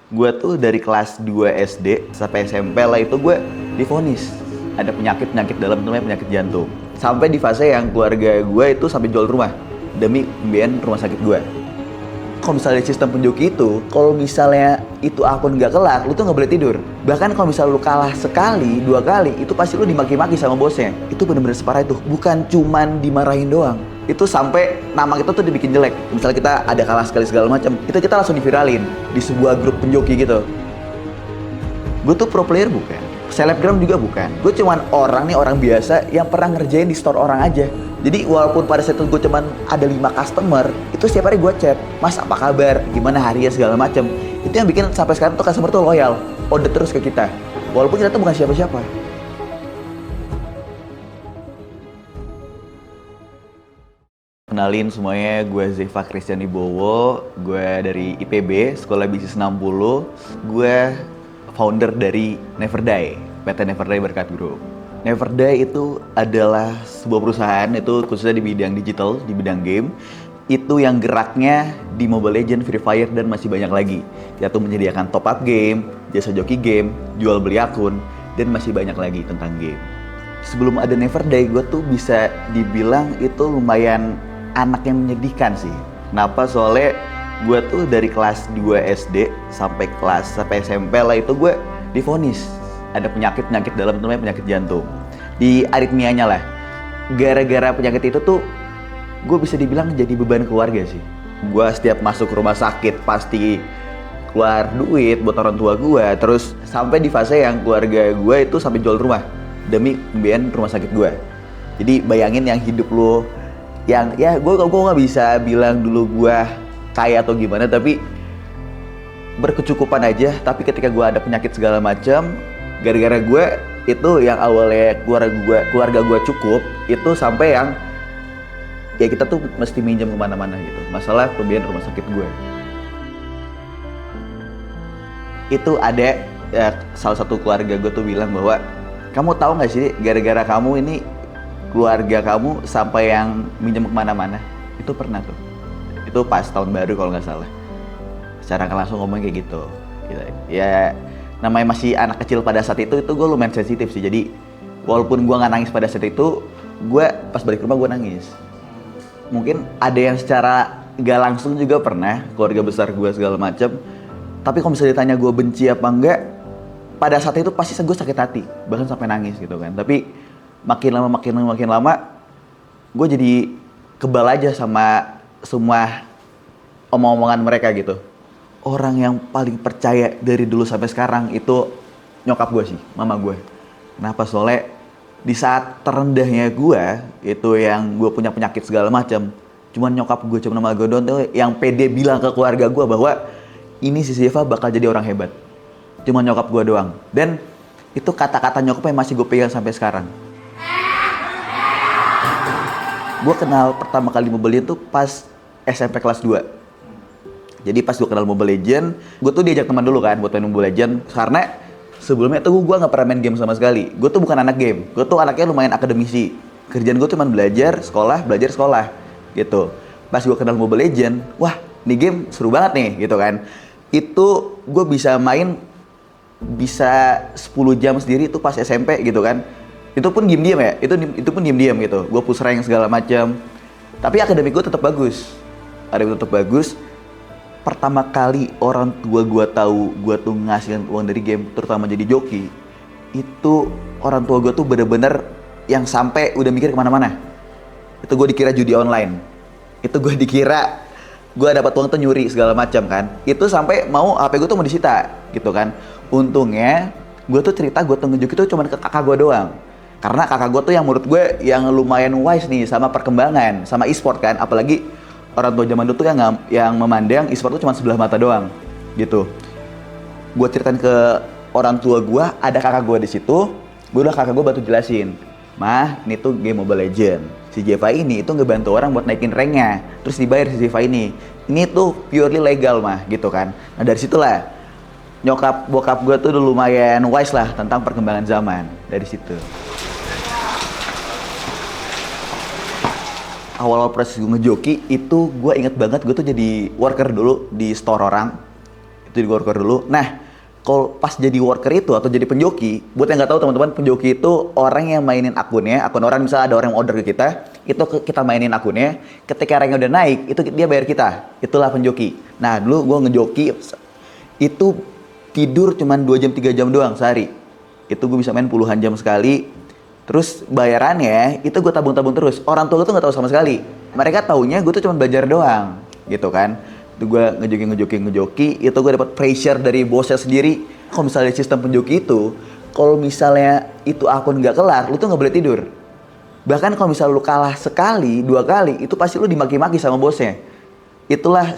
Gue tuh dari kelas 2 SD sampai SMP lah itu gue divonis ada penyakit dalam, namanya penyakit jantung. Sampai di fase yang keluarga gue itu sampai jual rumah demi pembiayaan rumah sakit gue. Kalau misalnya sistem penjoki itu, kalau misalnya itu akun nggak kelar, lu tuh nggak boleh tidur. Bahkan kalau misalnya lu kalah sekali, 2 kali, itu pasti lu dimaki-maki sama bosnya. Itu bener-bener separah itu. Bukan cuman dimarahin doang. Itu sampai nama kita tuh dibikin jelek. Misalnya kita ada kalah sekali segala macam, itu kita langsung diviralin di sebuah grup penjoki gitu. Gue tuh pro player bukan, selebgram juga bukan. Gue cuman orang biasa yang pernah ngerjain di store orang aja. Jadi walaupun pada saat itu gue cuman ada 5 customer, itu setiap hari gue chat, Mas apa kabar, gimana harinya segala macem. Itu yang bikin sampai sekarang tuh customer tuh loyal, order terus ke kita. Walaupun kita tuh bukan siapa-siapa. Kenalin semuanya, gue Zefa Christian Ibowo, gue dari IPB, Sekolah Bisnis 60. Gue founder dari Never Die, PT Never Die Berkat Group. Never Die itu adalah sebuah perusahaan, itu khususnya di bidang digital, di bidang game. Itu yang geraknya di Mobile Legends, Free Fire, dan masih banyak lagi. Yaitu menyediakan top up game, jasa joki game, jual beli akun, dan masih banyak lagi tentang game. Sebelum ada Never Die, gue tuh bisa dibilang itu lumayan anak yang menyedihkan sih. Kenapa? Soalnya gue tuh dari kelas 2 SD sampai SMP lah itu gue divonis ada penyakit dalam, namanya penyakit jantung. Di aritmianya lah. Gara-gara penyakit itu tuh gue bisa dibilang jadi beban keluarga sih. Gue setiap masuk rumah sakit pasti keluar duit buat orang tua gue. Terus sampai di fase yang keluarga gue itu sampai jual rumah demi pembiayaan rumah sakit gue. Jadi bayangin yang hidup lo yang ya gue nggak bisa bilang dulu gue kaya atau gimana, tapi berkecukupan aja. Tapi ketika gue ada penyakit segala macam, gara-gara gue itu yang awalnya keluarga gue cukup, itu sampai yang ya kita tuh mesti minjem kemana-mana gitu. Masalah pembiayaan rumah sakit gue. Itu ada ya, salah satu keluarga gue tuh bilang bahwa kamu tahu nggak sih gara-gara kamu ini keluarga kamu sampai yang minjem kemana-mana. Itu pernah tuh. Itu pas tahun baru kalau nggak salah. Secara langsung ngomong kayak gitu. Ya namanya masih anak kecil pada saat itu gue lumayan sensitif sih. Jadi walaupun gue nggak nangis pada saat itu, gue pas balik rumah gue nangis. Mungkin ada yang secara gak langsung juga pernah, keluarga besar gue segala macam. Tapi kalau misalnya ditanya gue benci apa enggak, pada saat itu pasti gue sakit hati, bahkan sampai nangis gitu kan. Tapi makin lama, gue jadi kebal aja sama semua omong-omongan mereka gitu. Orang yang paling percaya dari dulu sampai sekarang itu nyokap gue sih, mama gue. Kenapa? Soalnya di saat terendahnya gue, itu yang gue punya penyakit segala macam, cuman nyokap gue, cuma nama gue doang tuh yang pede bilang ke keluarga gue bahwa ini si Zefa bakal jadi orang hebat. Cuma nyokap gue doang. Dan itu kata-kata nyokap yang masih gue pegang sampai sekarang. Gue kenal pertama kali Mobile Legends tuh pas SMP kelas 2. Jadi pas gue kenal Mobile Legends, gue tuh diajak teman dulu kan buat main Mobile Legends. Karena sebelumnya tuh gue gak pernah main game sama sekali. Gue tuh bukan anak game, gue tuh anaknya lumayan akademisi. Kerjaan gue cuma belajar, sekolah gitu. Pas gue kenal Mobile Legends, wah ini game seru banget nih gitu kan. Itu gue bisa main bisa 10 jam sendiri itu pas SMP gitu kan. Itu pun diam-diam ya, itu pun diam-diam gitu. Gue push rank segala macam. Tapi akademik gue tetap bagus. Pertama kali orang tua gue tahu gue tuh ngasihin uang dari game, terutama jadi joki, itu orang tua gue tuh bener-bener yang sampai udah mikir kemana-mana. Itu gue dikira judi online. Itu gue dikira gue dapat uang tuh nyuri segala macam kan. Itu sampai mau HP gue tuh mau disita gitu kan. Untungnya gue tuh cerita gue tuh ngejoki tuh cuma ke kakak gue doang. Karena kakak gue tuh yang menurut gue yang lumayan wise nih sama perkembangan, sama e-sport kan. Apalagi orang tua zaman dulu tuh yang memandang e-sport tuh cuma sebelah mata doang gitu. Gue ceritain ke orang tua gue, ada kakak gue di situ. Kakak gue bantu jelasin, Mah, ini tuh game Mobile Legends. Si Zefa ini itu ngebantu orang buat naikin ranknya, terus dibayar si Zefa ini. Ini tuh purely legal mah gitu kan. Nah dari situlah bokap gue tuh udah lumayan wise lah tentang perkembangan zaman dari situ. Awal-awal proses gue ngejoki itu gue inget banget, gue tuh jadi worker dulu di store orang. Itu di worker dulu. Nah, kalau pas jadi worker itu atau jadi penjoki, buat yang nggak tahu teman-teman, penjoki itu orang yang mainin akunnya, akun orang, misalnya ada orang yang order ke kita, itu kita mainin akunnya, ketika ranknya udah naik, itu dia bayar kita, itulah penjoki. Nah dulu gue ngejoki, itu tidur cuman 2 jam 3 jam doang sehari, itu gue bisa main puluhan jam sekali, terus bayarannya itu gue tabung-tabung terus, orang tua gue tuh nggak tahu sama sekali, mereka taunya gue tuh cuma belajar doang, gitu kan. Itu gue ngejoki, itu gue dapat pressure dari bosnya sendiri. Kalau misalnya sistem penjoki itu, kalau misalnya itu akun nggak kelar, lu tuh nggak boleh tidur. Bahkan kalau misalnya lu kalah sekali, 2 kali, itu pasti lu dimaki-maki sama bosnya. Itulah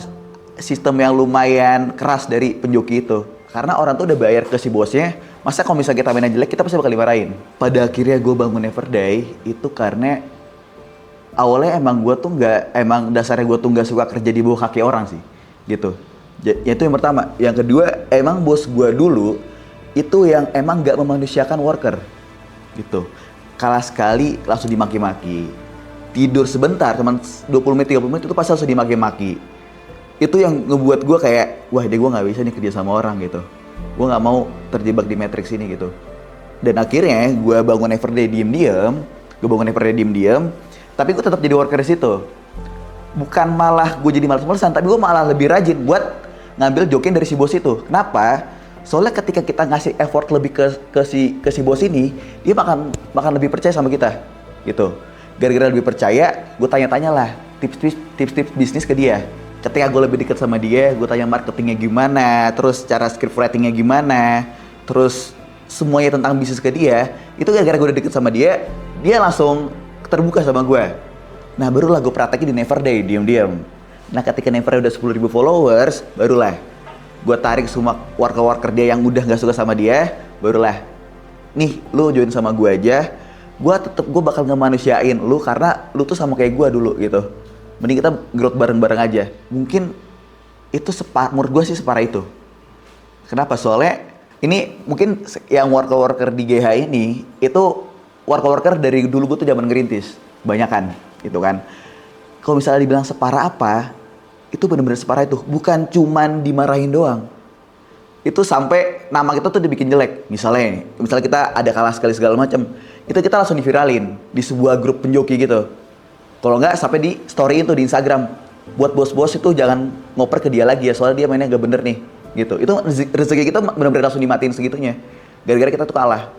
sistem yang lumayan keras dari penjoki itu. Karena orang tuh udah bayar ke si bosnya, masa kalau misalnya kita mainnya jelek, kita pasti bakal dimarahin. Pada akhirnya gue bangun Neverday, itu karena awalnya emang gue tuh emang dasarnya gue tuh nggak suka kerja di bawah kaki orang sih, gitu. Itu yang pertama. Yang kedua, emang bos gue dulu itu yang emang nggak memanusiakan worker, gitu. Kalah sekali langsung dimaki-maki. Tidur sebentar, cuman 20 menit 30 menit itu pasti langsung dimaki-maki. Itu yang ngebuat gue kayak, wah deh gue nggak bisa nih kerja sama orang gitu. Gue nggak mau terjebak di matrix ini gitu. Dan akhirnya gue bangun Neverday diem-diem. Tapi gue tetap jadi worker di situ. Bukan malah gue jadi malas-malasan, tapi gue malah lebih rajin buat ngambil jokin dari si bos itu. Kenapa? Soalnya ketika kita ngasih effort lebih ke si bos ini, dia makan lebih percaya sama kita, gitu. Gara-gara lebih percaya, gue tanya-tanya lah tips-tips bisnis ke dia. Ketika gue lebih dekat sama dia, gue tanya marketingnya gimana, terus cara script writingnya gimana, terus semuanya tentang bisnis ke dia. Itu gara-gara gue udah deket sama dia langsung terbuka sama gue. Nah barulah gue praktekin di Neverday, diam-diam. Nah ketika Neverday udah 10.000 followers, barulah gue tarik semua worker-worker dia yang udah gak suka sama dia, barulah, nih lu join sama gue aja, gue bakal ngemanusiain lu karena lu tuh sama kayak gue dulu gitu. Mending kita growth bareng-bareng aja. Mungkin itu menurut gue sih separah itu. Kenapa? Soalnya ini mungkin yang worker-worker di GH ini, itu worker dari dulu gue tuh zaman ngerintis, banyakan gitu kan. Kalau misalnya dibilang separah apa, itu benar-benar separah itu. Bukan cuman dimarahin doang. Itu sampai nama kita tuh dibikin jelek. Misalnya kita ada kalah sekali segala macam, itu kita langsung diviralin di sebuah grup penjoki gitu. Kalau nggak sampai di story itu di Instagram. Buat bos-bos itu jangan ngoper ke dia lagi ya, soalnya dia mainnya nggak bener nih, gitu. Itu rezeki kita benar-benar langsung dimatiin segitunya. Gara-gara kita tuh kalah.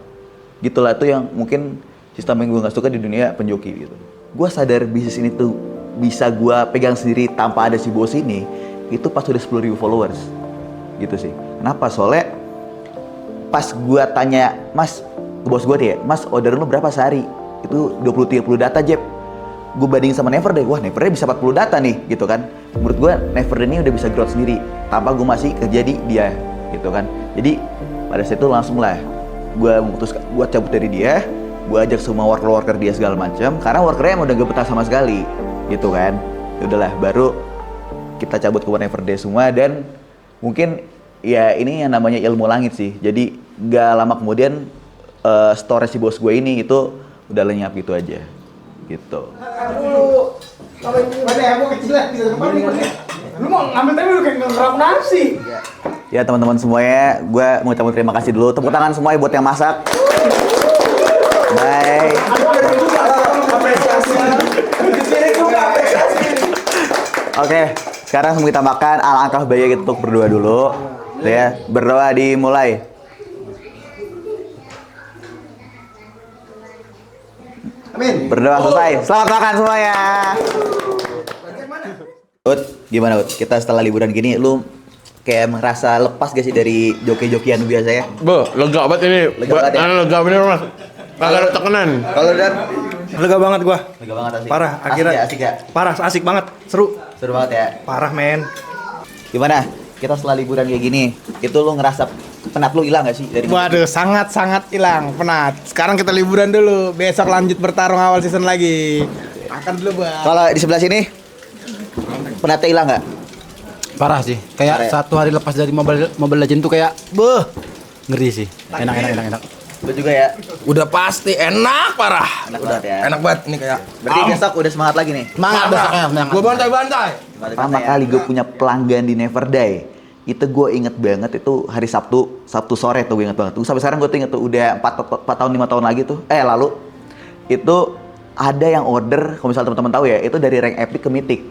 Gitulah, itu yang mungkin sistem yang gue gak suka di dunia penjoki gitu. Gue sadar bisnis ini tuh bisa gue pegang sendiri tanpa ada si bos ini, itu pas udah 10.000 followers gitu sih. Kenapa? Soalnya pas gue tanya mas, ke bos gue dia, mas order lu berapa sehari? Itu 20-30 data Jeb. Gue bandingin sama Neverday, wah Neverday bisa 40 data nih gitu kan. Menurut gue Neverday ini udah bisa growth sendiri tanpa gue masih kerja di dia gitu kan. Jadi pada saat itu langsung lah gue memutuskan buat cabut dari dia, gue ajak semua worker dia segala macam, karena workernya emang udah gak betah sama sekali, gitu kan. Ya udahlah, baru kita cabut ke Neverday semua, dan mungkin ya ini yang namanya ilmu langit sih. Jadi gak lama kemudian storage si bos gue ini itu udah lenyap gitu aja, gitu. Lu mau ngambil tapi lu kayak ngerap nasi. Ya teman-teman semuanya, gue mau ucapin terima kasih dulu. Tepuk tangan semuanya buat yang masak. Bye. Oke, sekarang kita makan. Alangkah baiknya kita untuk berdoa dulu. Ya, berdoa dimulai. Amin. Berdoa selesai. Selamat makan semuanya. Ut, gimana Ut? Kita setelah liburan gini, lu kayak merasa lepas gak sih dari joki-jokian biasa ya? Lega banget ini. Lega bener mas. Kagak ada tekanan. Kalau Dan? Lega banget gua. Lega banget asik. Parah, akhirnya. Asik ya? Parah, asik banget. Seru. Seru banget ya? Parah, men. Gimana? Kita setelah liburan kayak gini, itu lu ngerasa penat lu hilang gak sih? Dari Waduh, sangat hilang penat. Sekarang kita liburan dulu. Besok lanjut bertarung awal season lagi. Makan dulu, Bang. Kalau di sebelah sini, penatnya hilang gak? Parah sih, kayak satu hari lepas dari Mobile Legends tuh kayak ngeri sih. Enak. Gue juga ya. Udah pasti enak parah. Enak banget ya. Enak banget ini kayak. Berarti besok udah semangat lagi nih. Semangat besoknya. Gua bantai-bantai. Pertama kali gue punya pelanggan di Neverday. Itu gue inget banget, itu hari Sabtu sore tuh gue inget banget. Tuh, sampai sekarang gue tuh inget tuh, udah 4 tahun 5 tahun lagi tuh, lalu itu ada yang order, kalau misalnya teman-teman tahu ya, itu dari rank epic ke mythic.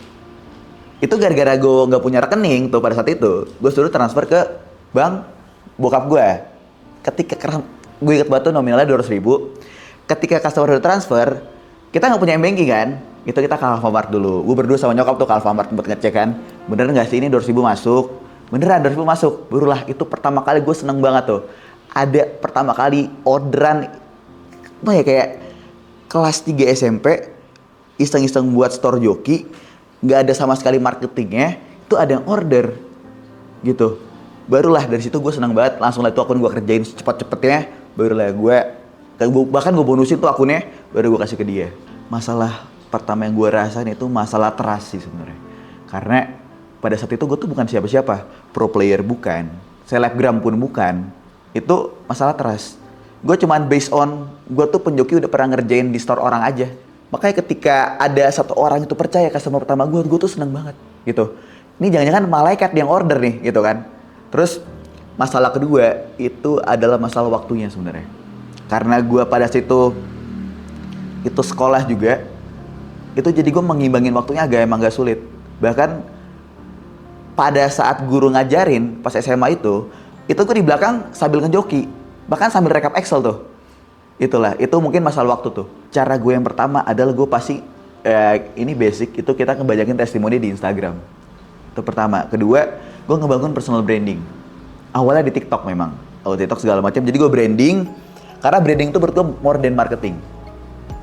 Itu gara-gara gue nggak punya rekening tuh pada saat itu, gue suruh transfer ke bank bokap gue. Ketika gue inget banget tuh nominalnya 200.000. Ketika customer udah transfer, kita nggak punya banking kan, itu kita ke Alfamart dulu. Gue berdua sama nyokap tuh ke Alfamart buat ngecek kan, bener nggak sih ini 200.000 masuk? Beneran 200.000 masuk. Barulah itu pertama kali gue seneng banget tuh. Ada pertama kali orderan, apa ya, kayak kelas 3 SMP, iseng-iseng buat store joki, nggak ada sama sekali marketingnya, itu ada yang order gitu. Barulah dari situ gue seneng banget, langsung lah itu akun gue kerjain secepat-cepatnya, barulah bahkan gue bonusin tuh akunnya, baru gue kasih ke dia. Masalah pertama yang gue rasain itu masalah trust sih sebenarnya. Karena pada saat itu gue tuh bukan siapa-siapa, pro player bukan, selebgram pun bukan, itu masalah trust. Gue cuman based on, gue tuh penjoki udah pernah ngerjain di store orang aja. Makanya ketika ada satu orang itu percaya customer pertama gue tuh seneng banget gitu. Ini jangan-jangan malaikat yang order nih gitu kan. Terus masalah kedua itu adalah masalah waktunya sebenarnya. Karena gue pada situ itu sekolah juga, itu jadi gue mengimbangin waktunya emang agak sulit. Bahkan pada saat guru ngajarin pas SMA itu gue di belakang sambil ngejoki, bahkan sambil rekap Excel tuh. Itulah, itu mungkin masalah waktu tuh. Cara gue yang pertama adalah gue pasti, ini basic, itu kita ngebanyakin testimoni di Instagram. Itu pertama. Kedua, gue ngebangun personal branding. Awalnya di TikTok memang, TikTok segala macam. Jadi gue branding, karena branding itu menurut gue more than marketing.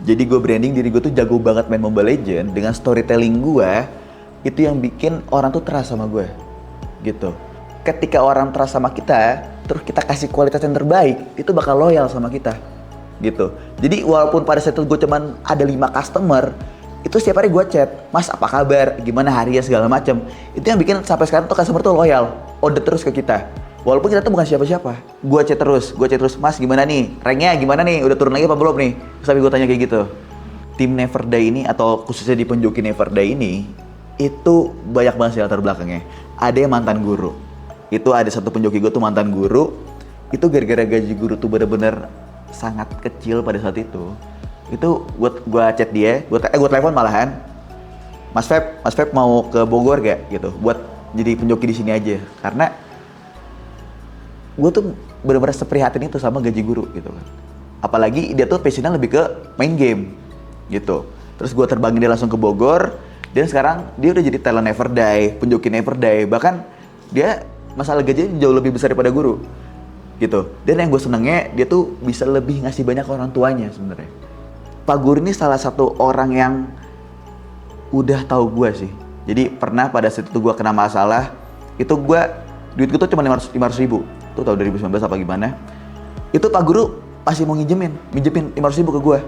Jadi gue branding diri gue tuh jago banget main Mobile Legends, dengan storytelling gue, itu yang bikin orang tuh trust sama gue, gitu. Ketika orang trust sama kita, terus kita kasih kualitas yang terbaik, itu bakal loyal sama kita, gitu. Jadi walaupun pada saat itu gue cuman ada 5 customer, itu setiap hari gue chat, Mas apa kabar, gimana harinya segala macam. Itu yang bikin sampai sekarang tuh customer tuh loyal, order terus ke kita. Walaupun kita tuh bukan siapa-siapa, gue chat terus, Mas gimana nih, ranknya gimana nih, udah turun lagi apa belum nih? Sampai gue tanya kayak gitu. Tim Never Die ini, atau khususnya di penjoki Never Die ini, itu banyak banget sih latar belakangnya. Ada yang mantan guru, itu ada satu penjoki gue tuh mantan guru, itu gara-gara gaji guru tuh bener-bener sangat kecil pada saat itu gue chat dia, gue telepon malahan, Mas Feb mau ke Bogor gak gitu, buat jadi penjoki di sini aja, karena gue tuh bener-bener seprihatin itu sama gaji guru gitu kan. Apalagi dia tuh passionnya lebih ke main game gitu. Terus gue terbangin dia langsung ke Bogor, dan sekarang dia udah jadi talent Never Die, penjoki Never Die, bahkan dia masalah gajinya jauh lebih besar daripada guru gitu. Dan yang gue senengnya, dia tuh bisa lebih ngasih banyak orang tuanya sebenarnya. Pak Guru ini salah satu orang yang udah tahu gue sih. Jadi pernah pada saat itu gue kena masalah, itu duit gue tuh cuma 500 ribu. Itu tahun 2019 apa gimana. Itu Pak Guru pasti mau minjemin 500 ribu ke gue.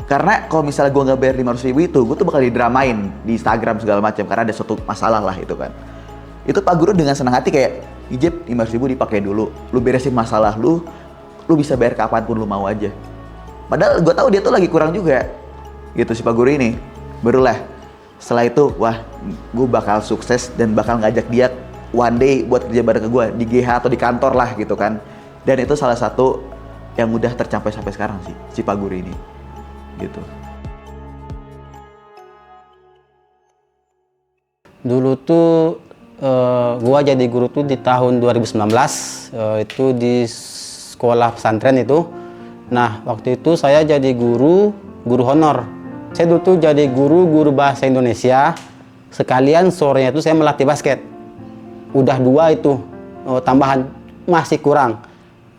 Karena kalau misalnya gue nggak bayar 500 ribu itu, gue tuh bakal didramain di Instagram segala macam, karena ada suatu masalah lah itu kan. Itu Pak Guru dengan senang hati kayak, Ijep 500 ribu dipakai dulu, lu beresin masalah lu bisa bayar kapanpun lu mau aja. Padahal gue tahu dia tuh lagi kurang juga, gitu si Pak Guru ini. Barulah setelah itu, wah gue bakal sukses dan bakal ngajak dia one day buat kerja bareng ke gue di GH atau di kantor lah gitu kan. Dan itu salah satu yang udah tercapai sampai sekarang sih, si Pak Guru ini, gitu. Dulu tuh gua jadi guru tuh di tahun 2019, itu di sekolah pesantren itu. Nah, waktu itu saya jadi guru honor. Saya dulu tuh jadi guru bahasa Indonesia, sekalian sorenya itu saya melatih basket. Udah 2 itu tambahan, masih kurang.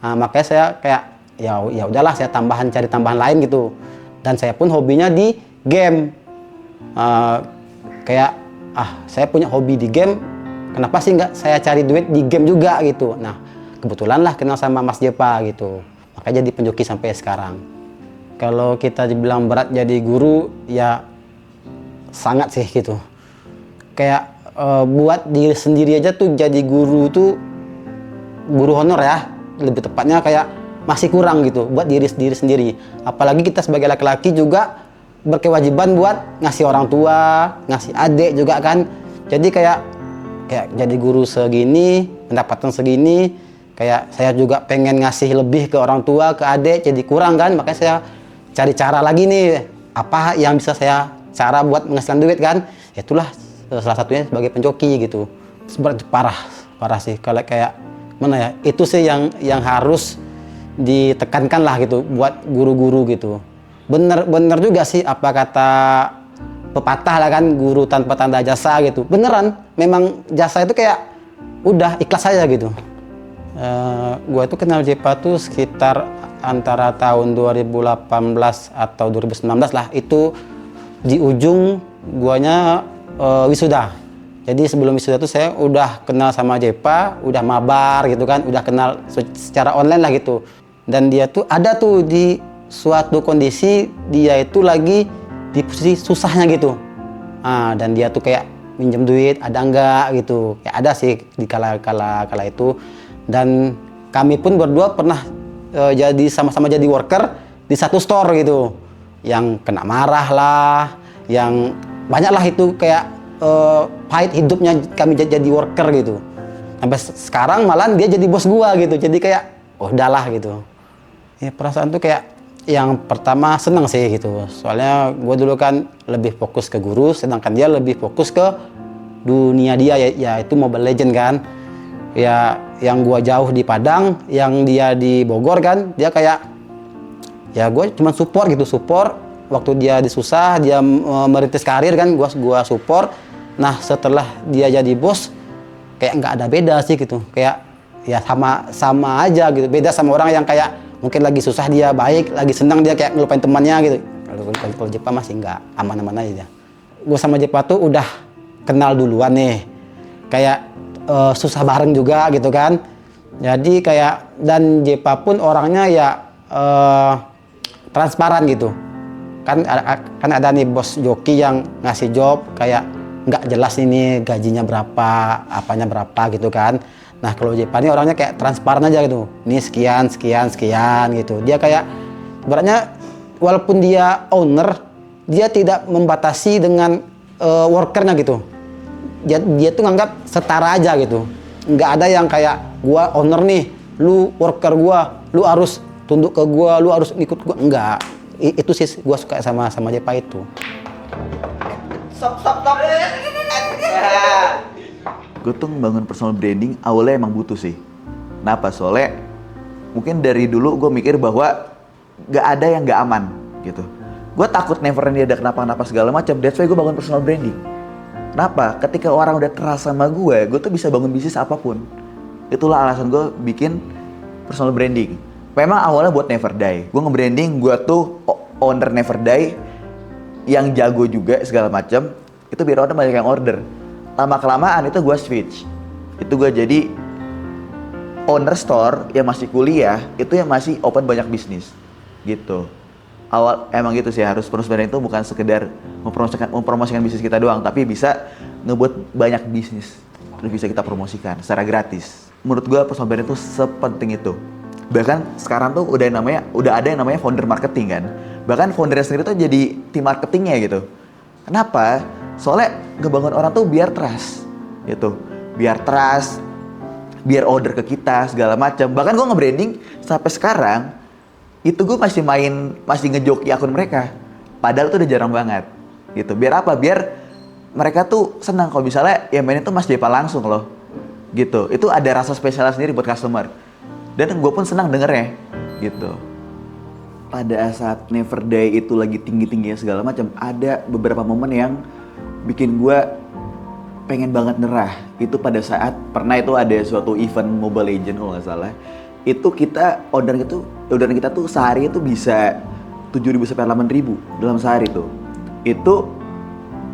Nah, makanya saya kayak ya udahlah, saya cari tambahan lain gitu. Dan saya pun hobinya di game. Saya punya hobi di game, kenapa sih nggak saya cari duit di game juga gitu. Nah, kebetulan lah kenal sama Mas Jepa gitu. Makanya jadi penjoki sampai sekarang. Kalau kita dibilang berat jadi guru, ya sangat sih gitu. Kayak buat diri sendiri aja tuh jadi guru honor ya. Lebih tepatnya kayak masih kurang gitu buat diri sendiri. Apalagi kita sebagai laki-laki juga berkewajiban buat ngasih orang tua, ngasih adik juga kan. Jadi kayak kayak jadi guru segini, pendapatan segini, kayak saya juga pengen ngasih lebih ke orang tua, ke adik, jadi kurang kan, makanya saya cari cara lagi nih, apa yang bisa saya cara buat menghasilkan duit kan. Itulah salah satunya sebagai penjoki gitu. Sebenarnya parah sih, kalau kayak mana ya, itu sih yang harus ditekankan lah gitu buat guru-guru gitu. Bener juga sih apa kata pepatah lah kan, guru tanpa tanda jasa gitu. Beneran, memang jasa itu kayak udah ikhlas aja gitu. Gua tuh kenal Jepa tuh sekitar antara tahun 2018 atau 2019 lah. Itu di ujung guanya wisuda. Jadi sebelum wisuda tuh saya udah kenal sama Jepa, udah mabar gitu kan, udah kenal secara online lah gitu. Dan dia tuh ada tuh di suatu kondisi dia itu lagi di posisi susahnya gitu. Dan dia tuh kayak minjem duit, ada enggak gitu. Ya ada sih di kala itu. Dan kami pun berdua pernah jadi sama-sama jadi worker di satu store gitu. Yang kena marah lah, yang banyak lah itu kayak pahit hidupnya kami jadi worker gitu. Sampai sekarang malah dia jadi bos gua gitu. Jadi kayak oh udahlah gitu. Ya perasaan tuh kayak yang pertama senang sih gitu. Soalnya gua dulu kan lebih fokus ke guru, sedangkan dia lebih fokus ke dunia dia yaitu Mobile Legend kan. Ya yang gua jauh di Padang, yang dia di Bogor kan, dia kayak ya gue cuma support gitu, waktu dia disusah, dia merintis karir kan, gua support. Nah setelah dia jadi bos, kayak nggak ada beda sih gitu, kayak ya sama aja gitu. Beda sama orang yang kayak mungkin lagi susah dia baik, lagi senang dia kayak ngelupain temannya gitu. Kalau Jepa masih nggak, aman-aman aja dia. Gue sama Jepa tuh udah kenal duluan nih, kayak susah bareng juga gitu kan. Jadi kayak, dan Jepa pun orangnya ya transparan gitu. Kan ada nih bos joki yang ngasih job kayak nggak jelas ini gajinya berapa, apanya berapa gitu kan. Nah kalau Jepa ini orangnya kayak transparan aja gitu. Ini sekian gitu. Dia kayak ibaratnya walaupun dia owner, dia tidak membatasi dengan workernya gitu. Dia tuh nganggap setara aja gitu. Nggak ada yang kayak gua owner nih, lu worker gua, lu harus tunduk ke gua, lu harus ikut gua. Enggak. Itu sih gua suka sama Jepa itu. Stop. Gue tuh membangun personal branding awalnya emang butuh sih. Kenapa? Soalnya mungkin dari dulu gue mikir bahwa gak ada yang gak aman gitu. Gue takut never dia ada kenapa-napa segala macam. That's why gue bangun personal branding. Kenapa? Ketika orang udah trust sama gue tuh bisa bangun bisnis apapun. Itulah alasan gue bikin personal branding. Memang awalnya buat Never Die. Gue nge-branding gue tuh owner Never Die yang jago juga segala macam. Itu biar orang banyak yang order. Lama-kelamaan itu gue switch. Itu gue jadi owner store yang masih kuliah, itu yang masih open banyak bisnis. Gitu. Awal emang gitu sih, harus personal branding itu bukan sekedar mempromosikan bisnis kita doang, tapi bisa ngebuat banyak bisnis. Terus bisa kita promosikan secara gratis. Menurut gue personal branding itu sepenting itu. Bahkan sekarang tuh udah ada yang namanya founder marketing kan. Bahkan foundernya sendiri tuh jadi tim marketingnya gitu. Kenapa? Soalnya ngebangun orang tuh biar trust gitu. Biar trust, biar order ke kita segala macam. Bahkan gue nge-branding sampai sekarang itu gue masih ngejoki akun mereka. Padahal tuh udah jarang banget gitu. Biar apa? Biar mereka tuh senang kalau misalnya yang mainin tuh Mas Jepa langsung loh. Gitu. Itu ada rasa spesial sendiri buat customer. Dan gue pun senang dengernya gitu. Pada saat Never Die itu lagi tinggi-tingginya segala macam, ada beberapa momen yang bikin gue pengen banget nyerah. Itu pada saat pernah itu ada suatu event Mobile Legends kalau nggak salah. Itu orderan kita tuh sehari itu bisa 7.000 sampai 8.000 dalam sehari tuh. Itu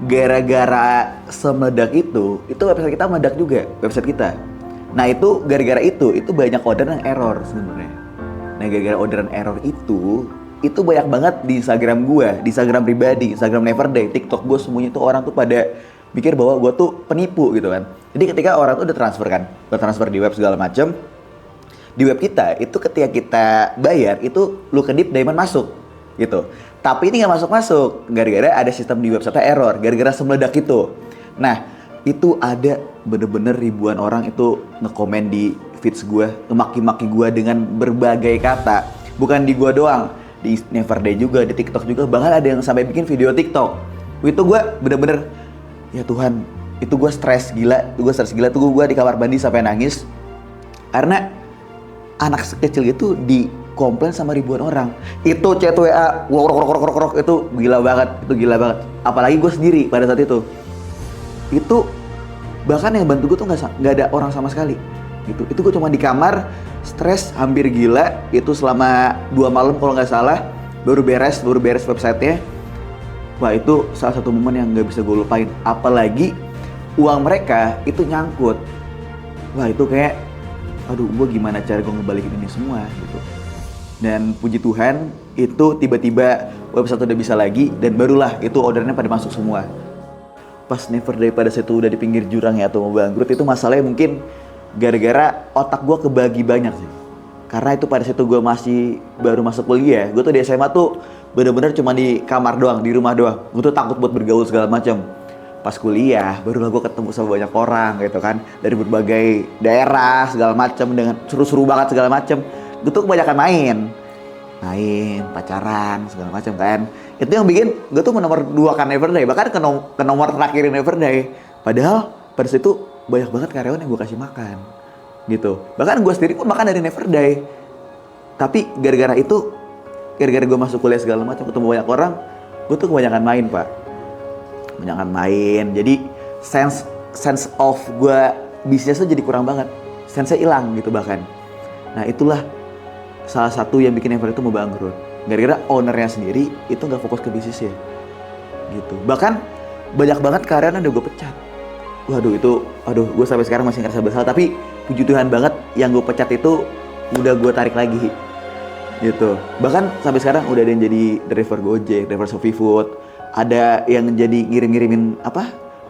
gara-gara semeledak itu website kita meledak juga, website kita. Nah itu gara-gara itu banyak orderan yang error sebenarnya. Nah gara-gara orderan error itu banyak banget di Instagram gue, di Instagram pribadi, Instagram Never Die, TikTok gue, semuanya itu orang tuh pada pikir bahwa gue tuh penipu gitu kan. Jadi ketika orang tuh udah transfer di web segala macem, di web kita itu ketika kita bayar itu lu kedip diamond masuk gitu. Tapi ini nggak masuk gara-gara ada sistem di website error, gara-gara semeledak itu. Nah itu ada bener-bener ribuan orang itu ngekomen di feeds gue, ngemaki-maki gue dengan berbagai kata. Bukan di gue doang, di Neverday juga, di TikTok juga, bahkan ada yang sampai bikin video TikTok. Itu gue bener-bener, ya Tuhan, itu gue stres gila, tuh gue di kamar mandi sampai nangis. Karena anak kecil itu dikomplain sama ribuan orang. Itu chat WA, itu gila banget. Apalagi gue sendiri pada saat itu. Itu bahkan yang bantu gue tuh nggak ada orang sama sekali gitu. Itu gue cuma di kamar stres hampir gila itu selama 2 malam kalau nggak salah, baru beres websitenya. Wah, itu salah satu momen yang nggak bisa gue lupain. Apalagi uang mereka itu nyangkut. Wah, itu kayak aduh, gue gimana cara gue ngebalikin ini semua gitu. Dan puji Tuhan itu tiba-tiba website udah bisa lagi, dan barulah itu ordernya pada masuk semua. Pas Neverday pada saat itu udah di pinggir jurang ya atau mau bangkrut, itu masalahnya mungkin gara-gara otak gue kebagi banyak sih. Karena itu pada saat itu gue masih baru masuk kuliah, gue tuh di SMA tuh bener-bener cuma di kamar doang, di rumah doang. Gue tuh takut buat bergaul segala macam. Pas kuliah, barulah gue ketemu sama banyak orang gitu kan, dari berbagai daerah segala macam, dengan seru-seru banget segala macam. Gue tuh kebanyakan main, pacaran segala macam kan. Itu yang bikin gue tuh nomor 2 kan Neverday, bahkan ke nomor terakhir Neverday. Padahal pada situ banyak banget karyawan yang gue kasih makan gitu. Bahkan gue sendiri pun makan dari Neverday. Tapi gara-gara gue masuk kuliah segala macam, ketemu banyak orang, gue tuh kebanyakan main, Pak. Jadi sense of gue bisnis tuh jadi kurang banget. Sense-nya hilang gitu bahkan. Nah, itulah salah satu yang bikin Neverday itu mau bangkrut. Gara-gara ownernya sendiri itu nggak fokus ke bisnisnya gitu. Bahkan banyak banget karyawan yang udah gue pecat. Gue sampai sekarang masih ngerasa bersalah. Tapi puji Tuhan banget, yang gue pecat itu udah gue tarik lagi gitu. Bahkan sampai sekarang udah ada yang jadi driver Gojek, driver ShopeeFood, ada yang jadi ngirim-ngirimin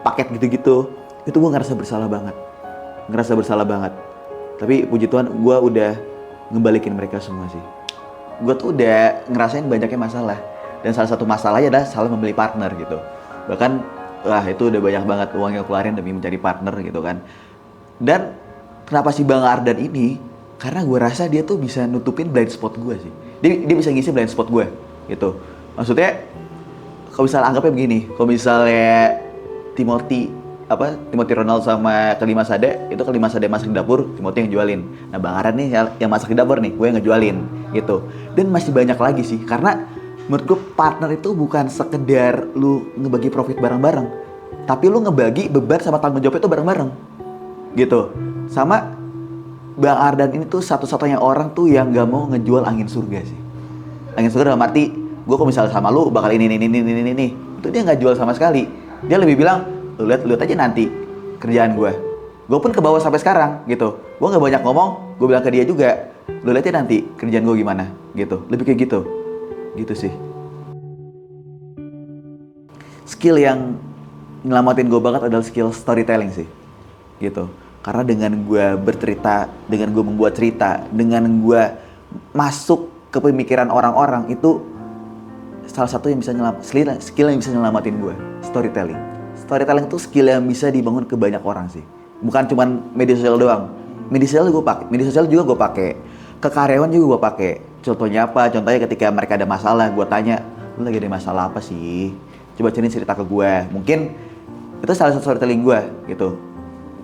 paket gitu-gitu. Itu gue ngerasa bersalah banget. Tapi puji Tuhan gue udah ngebalikin mereka semua sih. Gue tuh udah ngerasain banyaknya masalah, dan salah satu masalahnya adalah salah memilih partner gitu. Bahkan itu udah banyak banget uang yang keluarin demi mencari partner gitu kan. Dan kenapa sih Bang Ardan ini? Karena gue rasa dia tuh bisa nutupin blind spot gue sih. Dia bisa ngisi blind spot gue gitu. Maksudnya kalau misalnya anggapnya begini, kalau misalnya Timothy Ronald sama Kelima Sade, itu Kelima Sade masak di dapur, Timothy yang jualin. Nah, Bang Aran nih yang masak di dapur nih, gue yang ngejualin gitu. Dan masih banyak lagi sih, karena menurut gue partner itu bukan sekedar lu ngebagi profit bareng-bareng, tapi lu ngebagi beban sama tanggung jawab itu bareng-bareng gitu. Sama Bang Ardan ini tuh satu-satunya orang tuh yang gak mau ngejual angin surga sih. Angin surga dalam arti, gue kalau misalnya sama lu bakal ini. Itu dia gak jual sama sekali. Dia lebih bilang, lu lihat aja nanti kerjaan gue. Gue pun ke bawah sampai sekarang gitu. Gue gak banyak ngomong, gue bilang ke dia juga, lu lihat aja nanti kerjaan gue gimana gitu. Lebih kayak gitu. Gitu sih. Skill yang nyelamatin gue banget adalah skill storytelling sih. Gitu. Karena dengan gue bercerita, dengan gue membuat cerita, dengan gue masuk ke pemikiran orang-orang, itu salah satu yang bisa skill yang bisa nyelamatin gue. Storytelling. Storytelling itu skill yang bisa dibangun ke banyak orang sih. Bukan cuma media sosial doang. Media sosial juga gue pakai. Ke karyawan juga gue pakai. Contohnya apa? Contohnya ketika mereka ada masalah, gue tanya, lu lagi ada masalah apa sih? Coba cerita ke gue. Mungkin itu salah satu storytelling gue gitu.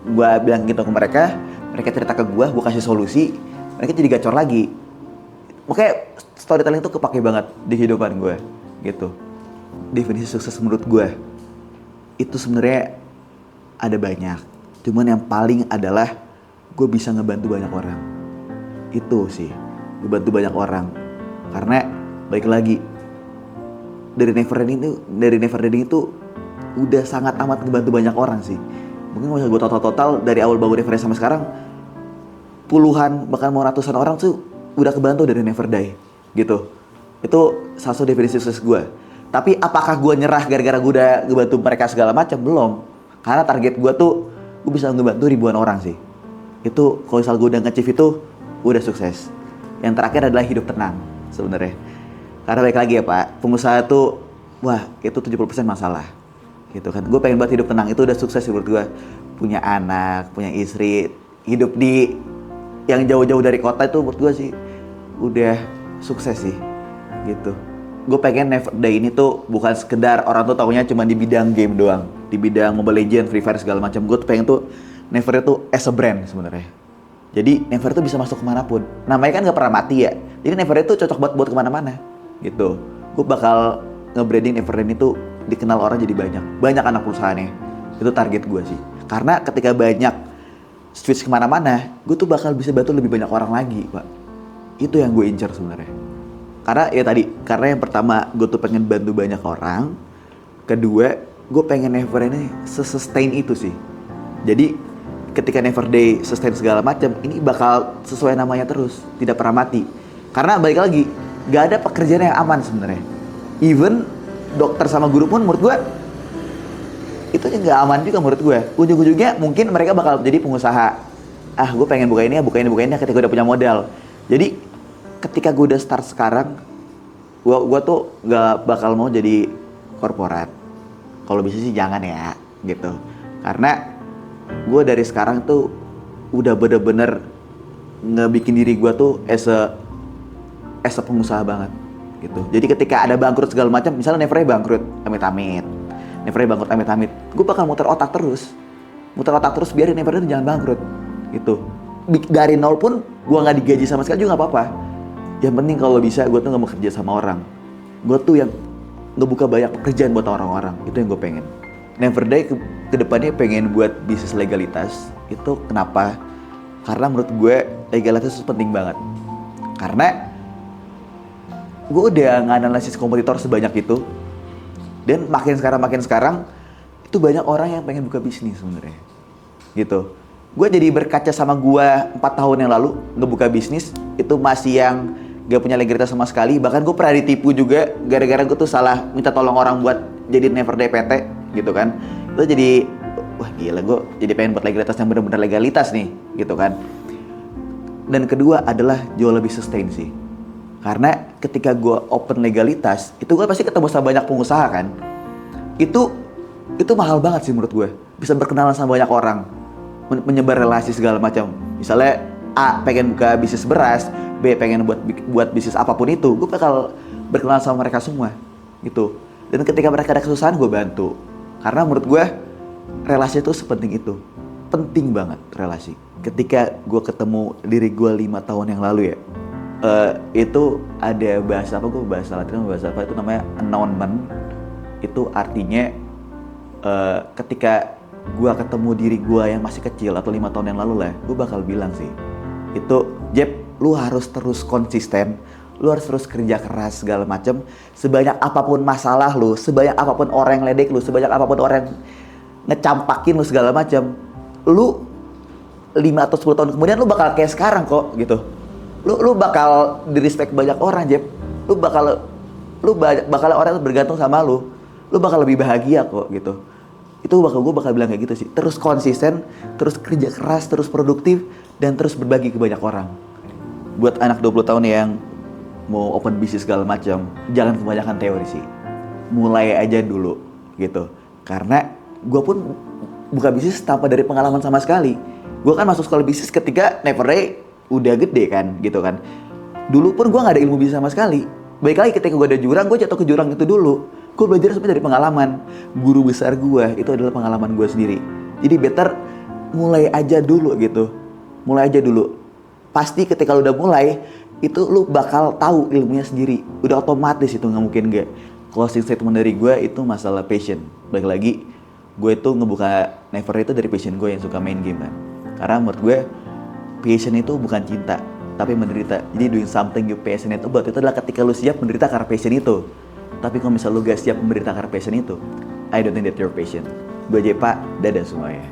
Gue bilang gitu ke mereka cerita ke gue kasih solusi, mereka jadi gacor lagi. Makanya storytelling itu kepake banget di kehidupan gue gitu. Definisi sukses menurut gue itu sebenarnya ada banyak, cuman yang paling adalah gue bisa ngebantu banyak orang. Itu sih, ngebantu banyak orang. Karena baik lagi, dari Neverday itu udah sangat amat ngebantu banyak orang sih. Mungkin kalau gue total dari awal bangun Neverday sampai sekarang, puluhan bahkan mau ratusan orang tuh udah kebantu dari Neverday gitu. Itu salah satu definisi sukses gue. Tapi apakah gue nyerah gara-gara gue udah ngebantu mereka segala macam? Belum. Karena target gue tuh gue bisa ngebantu ribuan orang sih. Itu kalau misal gue udah nge-achieve itu udah sukses. Yang terakhir adalah hidup tenang sebenarnya. Karena baik lagi ya Pak, pengusaha tuh itu 70% masalah. gitu kan. Gue pengen banget hidup tenang, itu udah sukses sih menurut gue. Punya anak, punya istri, hidup di yang jauh-jauh dari kota itu menurut gue sih udah sukses sih gitu. Gue pengen Never Day ini tuh bukan sekedar orang tuh taunya cuma di bidang game doang, di bidang Mobile Legends, Free Fire segala macam. Gue tuh pengen tuh Never Day tuh as a brand sebenarnya. Jadi Never tuh bisa masuk kemanapun. Namanya kan gak pernah mati ya. Jadi Never Day tuh cocok buat kemana-mana gitu. Gue bakal nge-branding Never Day itu dikenal orang jadi banyak anak perusahaannya. Itu target gue sih. Karena ketika banyak switch kemana-mana, gue tuh bakal bisa bantu lebih banyak orang lagi, Pak. Itu yang gue incar sebenarnya. Karena yang pertama gue tuh pengen bantu banyak orang. Kedua, gue pengen Never ini sustain itu sih. Jadi ketika Never Day sustain segala macam, ini bakal sesuai namanya terus, tidak pernah mati. Karena balik lagi, gak ada pekerjaan yang aman sebenarnya. Even dokter sama guru pun menurut gue itu nggak aman juga menurut gue. Ujung-ujungnya mungkin mereka bakal jadi pengusaha. Gue pengen buka ini ya ketika gue udah punya modal. Jadi ketika gue udah start sekarang, gue tuh nggak bakal mau jadi korporat. Kalau bisa sih jangan ya, gitu. Karena gue dari sekarang tuh udah bener-bener ngebikin diri gue tuh as a pengusaha banget, gitu. Jadi ketika ada bangkrut segala macam, misalnya Never Day bangkrut, amit-amit. Never Day bangkrut amit-amit, gue bakal muter otak terus biarin Never Day jangan bangkrut gitu. Dari nol pun gue nggak digaji sama sekali juga nggak apa-apa. Yang penting kalau bisa gue tuh nggak mau kerja sama orang, gue tuh yang ngebuka banyak pekerjaan buat orang-orang. Itu yang gue pengen. Never Day kedepannya pengen buat bisnis legalitas. Itu kenapa? Karena menurut gue legalitas itu penting banget. Karena gue udah nganalisis kompetitor sebanyak itu. Dan makin sekarang itu banyak orang yang pengen buka bisnis sebenarnya, gitu. Gue jadi berkaca sama gue 4 tahun yang lalu ngebuka bisnis itu masih yang gak punya legalitas sama sekali. Bahkan gue pernah ditipu juga gara-gara gue tuh salah minta tolong orang buat jadi Never Day PT gitu kan. Itu jadi wah gila, gue jadi pengen buat legalitas yang benar-benar legalitas nih gitu kan. Dan kedua adalah jauh lebih sustain sih. Karena ketika gue open legalitas, itu gue pasti ketemu sama banyak pengusaha kan. Itu mahal banget sih menurut gue. Bisa berkenalan sama banyak orang, menyebar relasi segala macam. Misalnya A pengen buka bisnis beras, B pengen buat bisnis apapun itu, gue bakal berkenalan sama mereka semua gitu. Dan ketika mereka ada kesusahan, gue bantu. Karena menurut gue relasi itu sepenting itu. Penting banget relasi. Ketika gue ketemu diri gue 5 tahun yang lalu ya, itu ada bahasa apa, gue bahasa Latin bahasa apa itu namanya announcement. Itu artinya ketika gue ketemu diri gue yang masih kecil atau 5 tahun yang lalu lah, gue bakal bilang sih itu, Jeb, lu harus terus konsisten, lu harus terus kerja keras segala macem. Sebanyak apapun masalah lu, sebanyak apapun orang yang ledek lu, sebanyak apapun orang yang ngecampakin lu segala macem, lu 5 atau 10 tahun kemudian lu bakal kayak sekarang kok gitu. Lu bakal di-respect banyak orang, Jeb. Lu bakal orang bergantung sama lu. Lu bakal lebih bahagia kok gitu. Itu gue bakal bilang kayak gitu sih. Terus konsisten, terus kerja keras, terus produktif, dan terus berbagi ke banyak orang. Buat anak 20 tahun yang mau open bisnis segala macam, jangan kebanyakan teori sih. Mulai aja dulu gitu. Karena gue pun buka bisnis tanpa dari pengalaman sama sekali. Gue kan masuk sekolah bisnis ketika Never Day udah gede kan gitu kan. Dulu pun gue gak ada ilmu bisnis sama sekali. Baik lagi ketika gue ada jurang, gue jatuh ke jurang itu dulu. Gue belajar sebenarnya dari pengalaman. Guru besar gue itu adalah pengalaman gue sendiri. Jadi better mulai aja dulu gitu. Mulai aja dulu. Pasti ketika lu udah mulai, itu lu bakal tahu ilmunya sendiri. Udah otomatis itu, gak mungkin gak. Closing statement dari gue itu masalah passion. Baik lagi, gue itu ngebuka Never itu dari passion gue yang suka main game kan. Karena menurut gue, passion itu bukan cinta, tapi menderita. Jadi doing something you passionate about itu adalah ketika lu siap menderita karena passion itu. Tapi kalau misal lu gak siap menderita karena passion itu, I don't think that you're patient. Gue Jepa, dadah semuanya.